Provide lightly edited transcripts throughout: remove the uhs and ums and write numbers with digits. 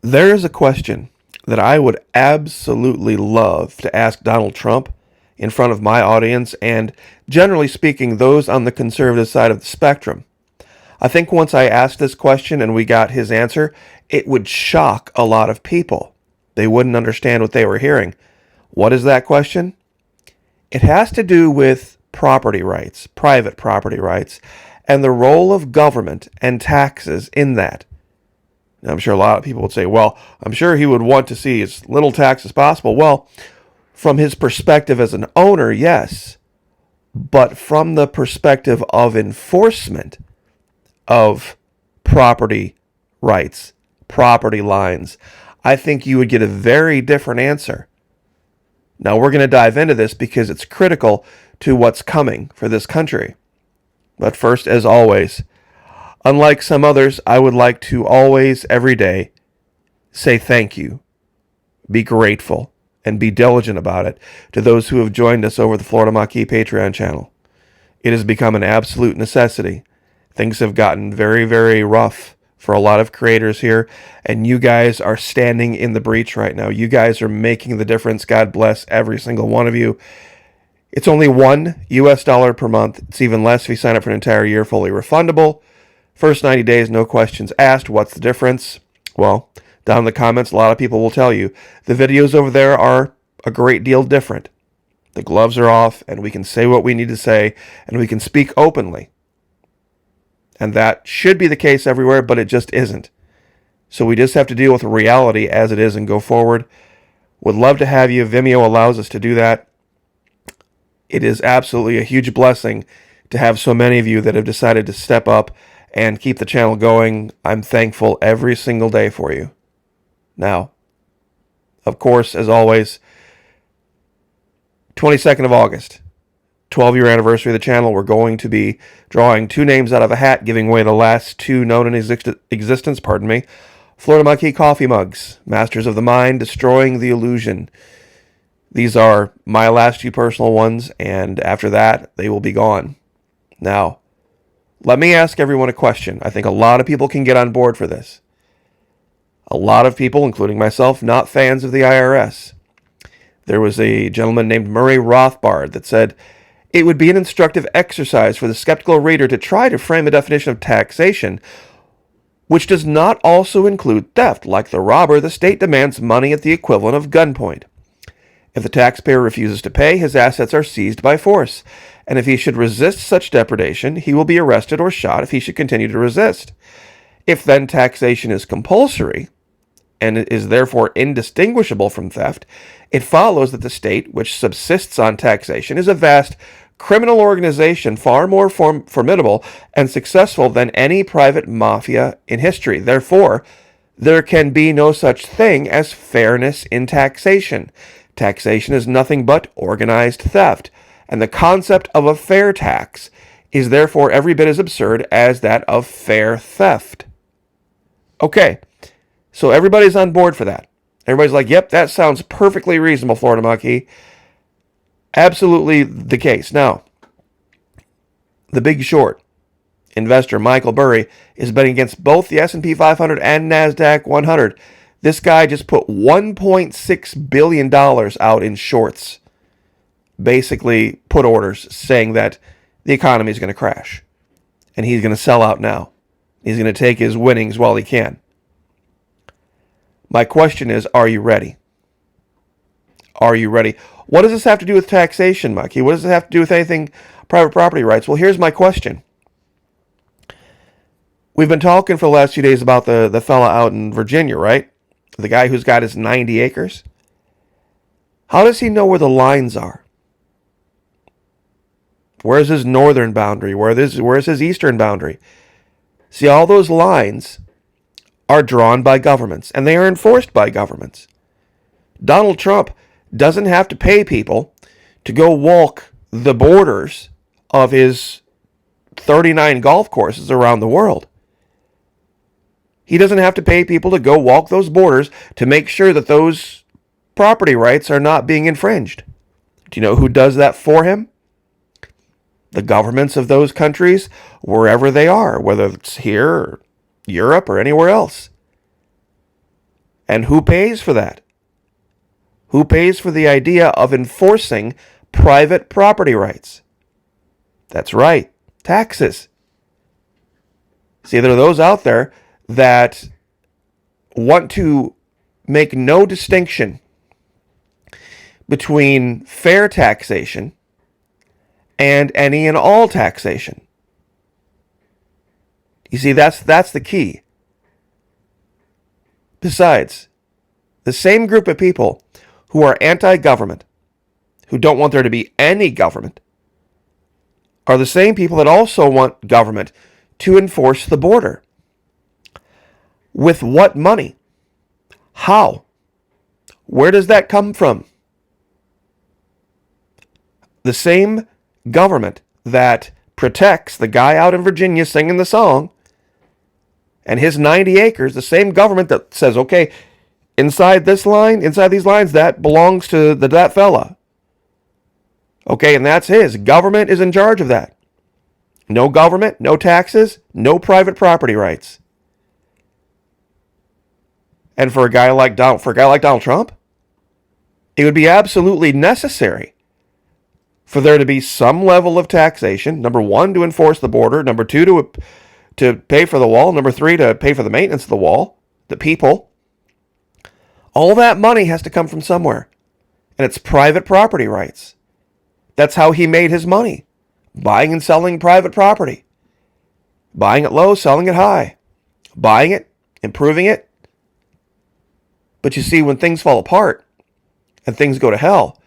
There is a question that I would absolutely love to ask Donald Trump in front of my audience and, generally speaking, those on the conservative side of the spectrum. I think once I asked this question and we got his answer, it would shock a lot of people. They wouldn't understand what they were hearing. What is that question? It has to do with property rights, private property rights, and the role of government and taxes in that. Now, I'm sure a lot of people would say, well, I'm sure he would want to see as little tax as possible. Well, from his perspective as an owner, yes. But from the perspective of enforcement of property rights, property lines, I think you would get a very different answer. Now, we're going to dive into this because it's critical to what's coming for this country. But first, as always, unlike some others, I would like to always, every day, say thank you, be grateful, and be diligent about it to those who have joined us over the Florida Maquis Patreon channel. It has become an absolute necessity. Things have gotten very, very rough for a lot of creators here, and you guys are standing in the breach right now. You guys are making the difference. God bless every single one of you. It's only $1 per month. It's even less if you sign up for an entire year, fully refundable. First 90 days, no questions asked. What's the difference? Well, down in the comments, a lot of people will tell you. The videos over there are a great deal different. The gloves are off, and we can say what we need to say, and we can speak openly. And that should be the case everywhere, but it just isn't. So we just have to deal with reality as it is and go forward. Would love to have you. Vimeo allows us to do that. It is absolutely a huge blessing to have so many of you that have decided to step up and keep the channel going. I'm thankful every single day for you. Now, of course, as always, 22nd of August, 12-year anniversary of the channel, we're going to be drawing two names out of a hat, giving away the last two known in existence, Florida Maquis coffee mugs, Masters of the Mind, Destroying the Illusion. These are my last two personal ones, and after that, they will be gone. Now, let me ask everyone a question. I think a lot of people can get on board for this. A lot of people, including myself, not fans of the IRS. There was a gentleman named Murray Rothbard that said, it would be an instructive exercise for the skeptical reader to try to frame a definition of taxation which does not also include theft. Like the robber, the state demands money at the equivalent of gunpoint. If the taxpayer refuses to pay, his assets are seized by force, and if he should resist such depredation, he will be arrested or shot if he should continue to resist. If then taxation is compulsory, and is therefore indistinguishable from theft, it follows that the state, which subsists on taxation, is a vast criminal organization far more formidable and successful than any private mafia in history. Therefore, there can be no such thing as fairness in taxation. Taxation is nothing but organized theft, and the concept of a fair tax is therefore every bit as absurd as that of fair theft. Okay, so everybody's on board for that. Everybody's like, yep, that sounds perfectly reasonable, Florida Maquis. Absolutely the case. Now, the Big Short investor Michael Burry is betting against both the S&P 500 and NASDAQ 100. This guy just put $1.6 billion out in shorts. Basically put orders saying that the economy is going to crash. And he's going to sell out now. He's going to take his winnings while he can. My question is, are you ready? Are you ready? What does this have to do with taxation, Maquis? What does it have to do with anything private property rights? Well, here's my question. We've been talking for the last few days about the fella out in Virginia, right? The guy who's got his 90 acres. How does he know where the lines are? Where's his northern boundary? Where's his eastern boundary? See, all those lines are drawn by governments, and they are enforced by governments. Donald Trump doesn't have to pay people to go walk the borders of his 39 golf courses around the world. He doesn't have to pay people to go walk those borders to make sure that those property rights are not being infringed. Do you know who does that for him? The governments of those countries, wherever they are, whether it's here, or Europe, or anywhere else. And who pays for that? Who pays for the idea of enforcing private property rights? That's right, taxes. See, there are those out there that want to make no distinction between fair taxation and any and all taxation. You see, that's the key. Besides, the same group of people who are anti-government, who don't want there to be any government, are the same people that also want government to enforce the border. With what money? How? Where does that come from? The same government that protects the guy out in Virginia singing the song and his 90 acres, the same government that says, okay, inside these lines, that belongs to that fella. Okay, and that's his. Government is in charge of that. No government, no taxes, no private property rights. And for a guy like Donald Trump, it would be absolutely necessary for there to be some level of taxation. Number one, to enforce the border. Number two, to pay for the wall. Number three, to pay for the maintenance of the wall, the people. All that money has to come from somewhere. And it's private property rights. That's how he made his money. Buying and selling private property. Buying it low, selling it high. Buying it, improving it. But you see, when things fall apart and things go to hell,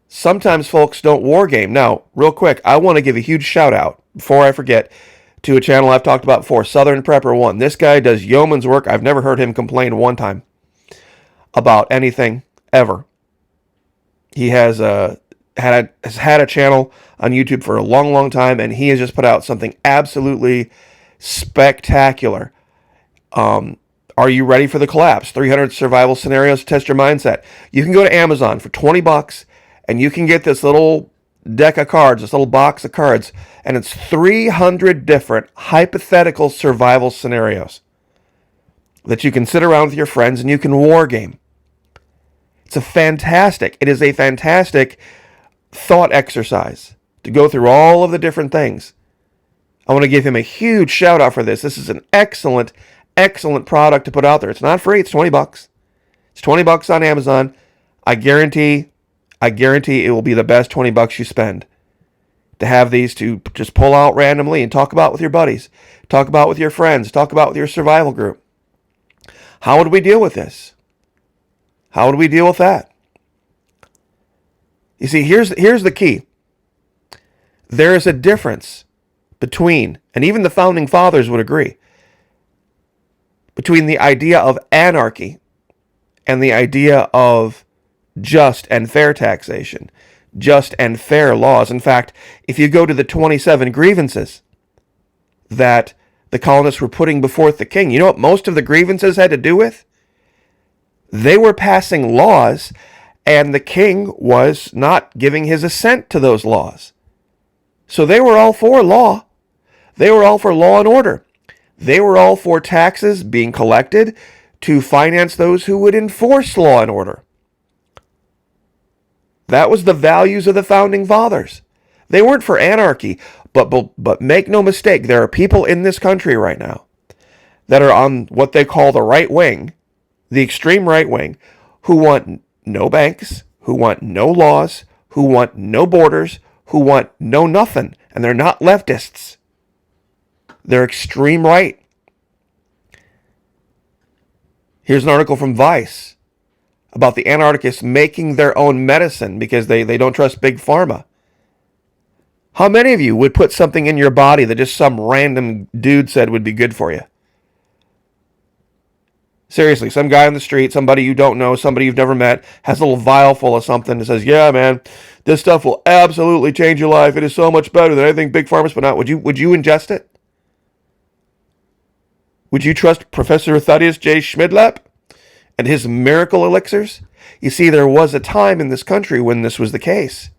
sometimes folks don't war game. Now, real quick, I want to give a huge shout out, before I forget, to a channel I've talked about before, Southern Prepper 1. This guy does yeoman's work. I've never heard him complain one time about anything, ever. He has had a channel on YouTube for a long, long time, and he has just put out something absolutely spectacular. Are you ready for the collapse? 300 survival scenarios to test your mindset. You can go to Amazon for $20 and you can get this little deck of cards, this little box of cards, and it's 300 different hypothetical survival scenarios that you can sit around with your friends and you can war game. It is a fantastic thought exercise to go through all of the different things. I want to give him a huge shout out for this. This is an excellent product to put out there. It's not free. It's $20. It's $20 on Amazon. I guarantee it will be the best $20 you spend to have these to just pull out randomly and talk about with your buddies, talk about with your friends, talk about with your survival group. How would we deal with this? How would we deal with that? You see, here's the key. There is a difference between, and even the founding fathers would agree, between the idea of anarchy and the idea of just and fair taxation, just and fair laws. In fact, if you go to the 27 grievances that the colonists were putting before the king, you know what most of the grievances had to do with? They were passing laws, and the king was not giving his assent to those laws. So they were all for law. They were all for law and order. They were all for taxes being collected to finance those who would enforce law and order. That was the values of the founding fathers. They weren't for anarchy, but make no mistake, there are people in this country right now that are on what they call the right wing, the extreme right wing, who want no banks, who want no laws, who want no borders, who want no nothing, and they're not leftists. They're extreme right. Here's an article from Vice about the anarchists making their own medicine because they don't trust Big Pharma. How many of you would put something in your body that just some random dude said would be good for you? Seriously, some guy on the street, somebody you don't know, somebody you've never met, has a little vial full of something and says, yeah, man, this stuff will absolutely change your life. It is so much better than anything Big Pharma's put out. Would you ingest it? Would you trust Professor Thaddeus J. Schmidlap and his miracle elixirs? You see, there was a time in this country when this was the case.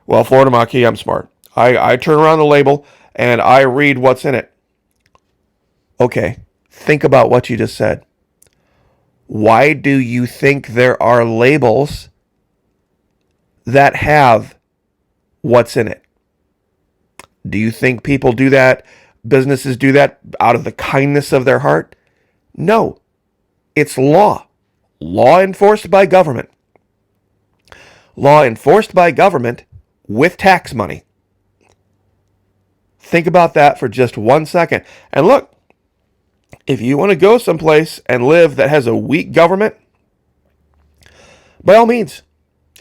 Well, Florida Maquis, I'm smart. I turn around the label and I read what's in it. Okay, think about what you just said. Why do you think there are labels that have what's in it? Do you think people do that, businesses do that out of the kindness of their heart? No. It's law. Law enforced by government. Law enforced by government with tax money. Think about that for just 1 second. And look, if you want to go someplace and live that has a weak government, by all means,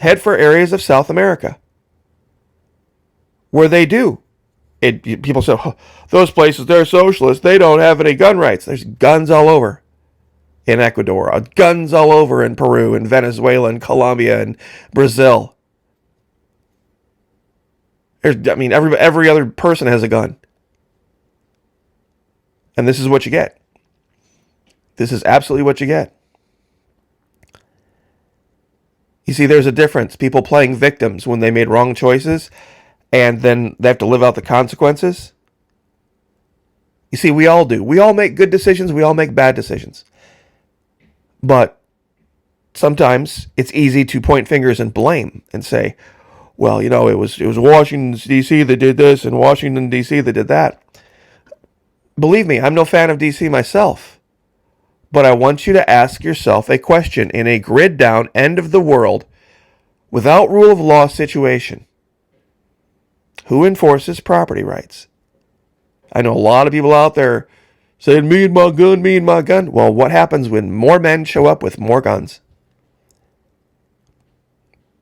head for areas of South America where they do. People say, oh, those places, they're socialist. They don't have any gun rights. There's guns all over in Ecuador, guns all over in Peru, and Venezuela, and Colombia, and Brazil. Every other person has a gun. And this is what you get. This is absolutely what you get. You see, there's a difference. People playing victims when they made wrong choices, and then they have to live out the consequences. You see, we all do. We all make good decisions. We all make bad decisions. But sometimes it's easy to point fingers and blame and say, well, it was Washington, D.C. that did this and Washington, D.C. that did that. Believe me, I'm no fan of D.C. myself. But I want you to ask yourself a question in a grid down, end of the world, without rule of law situation. Who enforces property rights? I know a lot of people out there saying, me and my gun, me and my gun. Well, what happens when more men show up with more guns?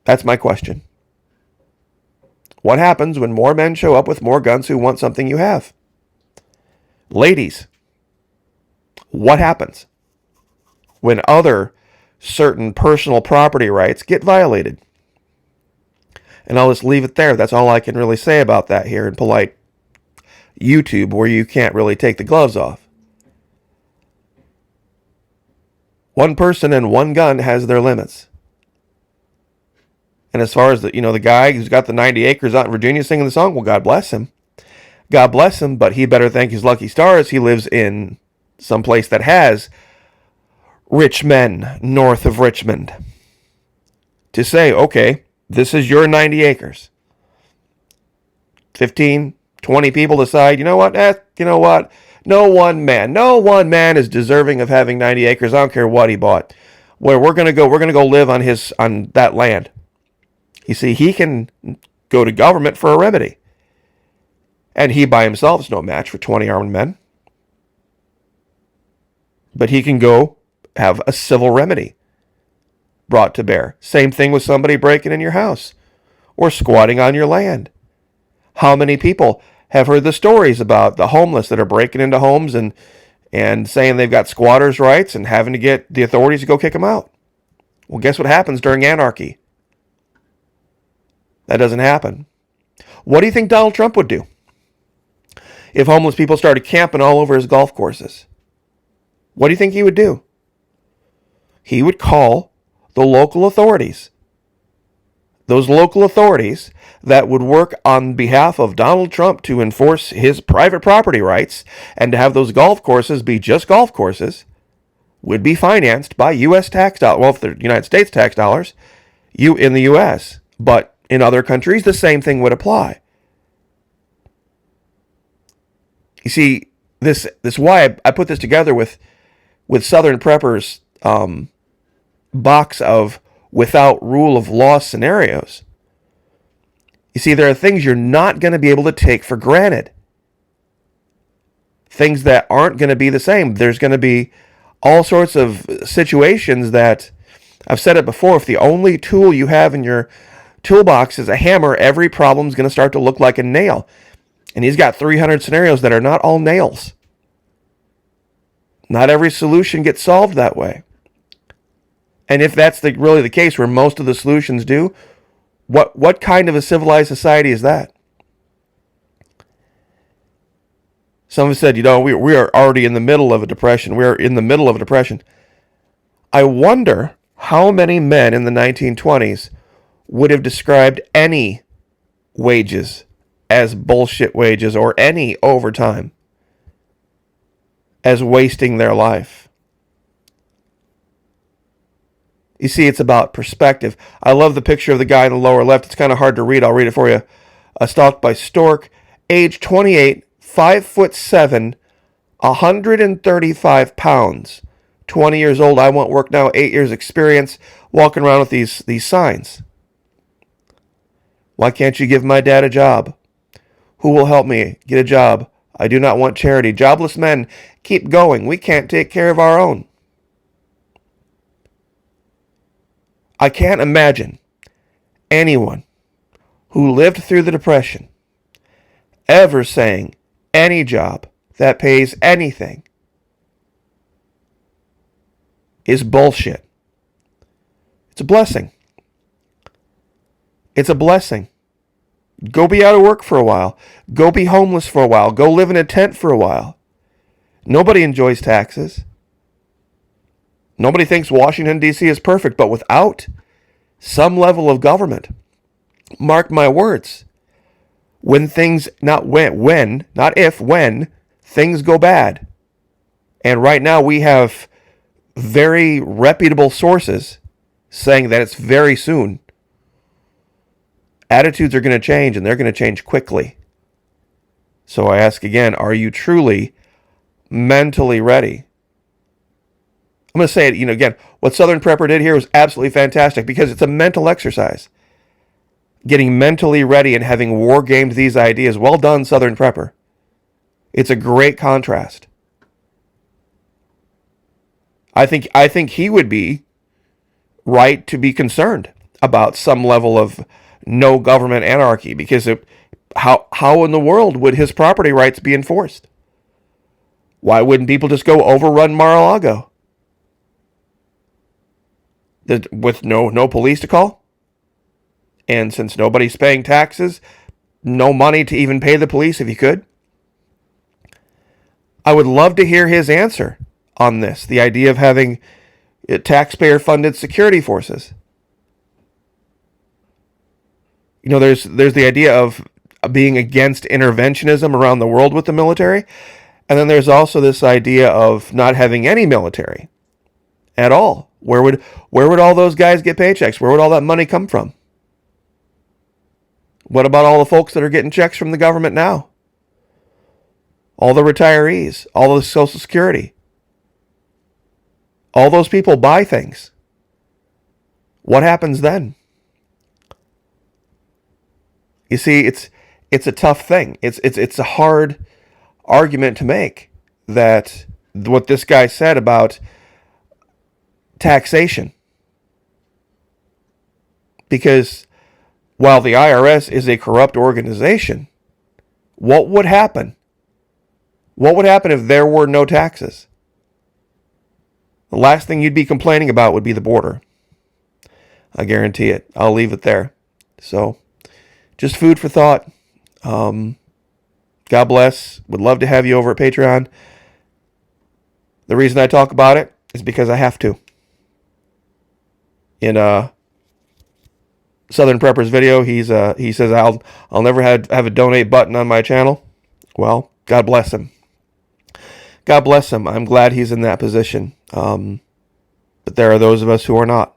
That's my question. What happens when more men show up with more guns who want something you have? Ladies, what happens when other certain personal property rights get violated? And I'll just leave it there. That's all I can really say about that here in polite YouTube, where you can't really take the gloves off. One person and one gun has their limits. And as far as the guy who's got the 90 acres out in Virginia singing the song, well, God bless him. God bless him, but he better thank his lucky stars he lives in some place that has rich men north of Richmond to say, okay, this is your 90 acres. 15, 20 people decide, no one man is deserving of having 90 acres. I don't care what he bought. Where we're going to go live on that land. You see, he can go to government for a remedy. And he by himself is no match for 20 armed men. But he can go have a civil remedy brought to bear. Same thing with somebody breaking in your house or squatting on your land. How many people have heard the stories about the homeless that are breaking into homes and saying they've got squatters' rights and having to get the authorities to go kick them out? Well, guess what happens during anarchy? That doesn't happen. What do you think Donald Trump would do if homeless people started camping all over his golf courses? What do you think he would do? He would call the local authorities. Those local authorities that would work on behalf of Donald Trump to enforce his private property rights and to have those golf courses be just golf courses would be financed by U.S. tax dollars. Well, if they're United States tax dollars, in the U.S., but in other countries, the same thing would apply. You see, this why I put this together with Southern Prepper's box of without rule of law scenarios. You see, there are things you're not going to be able to take for granted. Things that aren't going to be the same. There's going to be all sorts of situations that, I've said it before, if the only tool you have in your toolbox is a hammer, every problem's going to start to look like a nail. And he's got 300 scenarios that are not all nails. Not every solution gets solved that way. And if that's really the case, where most of the solutions do, what kind of a civilized society is that? Someone said, we are already in the middle of a depression. We are in the middle of a depression. I wonder how many men in the 1920s would have described any wages as bullshit wages or any overtime as wasting their life. You see, it's about perspective. I love the picture of the guy in the lower left. It's kind of hard to read. I'll read it for you. Stalked by stork, age 28, 5'7", 135 pounds, 20 years old. I want work now, 8 years experience, walking around with these signs. Why can't you give my dad a job? Who will help me get a job? I do not want charity. Jobless men, keep going. We can't take care of our own. I can't imagine anyone who lived through the Depression ever saying any job that pays anything is bullshit. It's a blessing. It's a blessing. Go be out of work for a while. Go be homeless for a while. Go live in a tent for a while. Nobody enjoys taxes. Nobody thinks Washington, D.C. is perfect, but without some level of government, mark my words, when things, not if, when things go bad, and right now we have very reputable sources saying that it's very soon, attitudes are going to change, and they're going to change quickly. So I ask again, are you truly mentally ready? I'm going to say it, again, what Southern Prepper did here was absolutely fantastic because it's a mental exercise. Getting mentally ready and having war gamed these ideas. Well done, Southern Prepper. It's a great contrast. I think he would be right to be concerned about some level of no government anarchy because how in the world would his property rights be enforced? Why wouldn't people just go overrun Mar-a-Lago? With no police to call? And since nobody's paying taxes, no money to even pay the police if you could? I would love to hear his answer on this, the idea of having taxpayer-funded security forces. There's the idea of being against interventionism around the world with the military, and then there's also this idea of not having any military at all. Where would all those guys get paychecks? Where would all that money come from? What about all the folks that are getting checks from the government now? All the retirees, all the Social Security. All those people buy things. What happens then? You see, it's a tough thing. It's a hard argument to make that what this guy said about taxation. Because while the IRS is a corrupt organization, what would happen? What would happen if there were no taxes? The last thing you'd be complaining about would be the border. I guarantee it. I'll leave it there. So, just food for thought. God bless. Would love to have you over at Patreon. The reason I talk about it is because I have to. In Southern Prepper's video, he says I'll never have a donate button on my channel. Well, God bless him. God bless him. I'm glad he's in that position. But there are those of us who are not.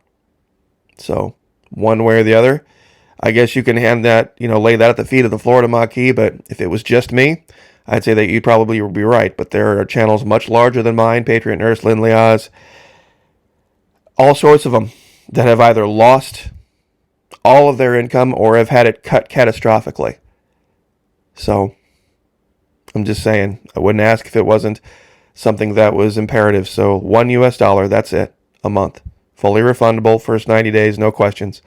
So one way or the other, I guess you can hand that, lay that at the feet of the Florida Maquis. But if it was just me, I'd say that you'd probably be right. But there are channels much larger than mine, Patriot Nurse, Lindley Oz, all sorts of them, that have either lost all of their income or have had it cut catastrophically. So I'm just saying, I wouldn't ask if it wasn't something that was imperative. So $1 US, that's it, a month. Fully refundable, first 90 days, no questions.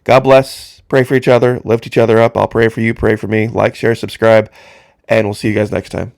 God bless. Pray for each other. Lift each other up. I'll pray for you. Pray for me. Like, share, subscribe. And we'll see you guys next time.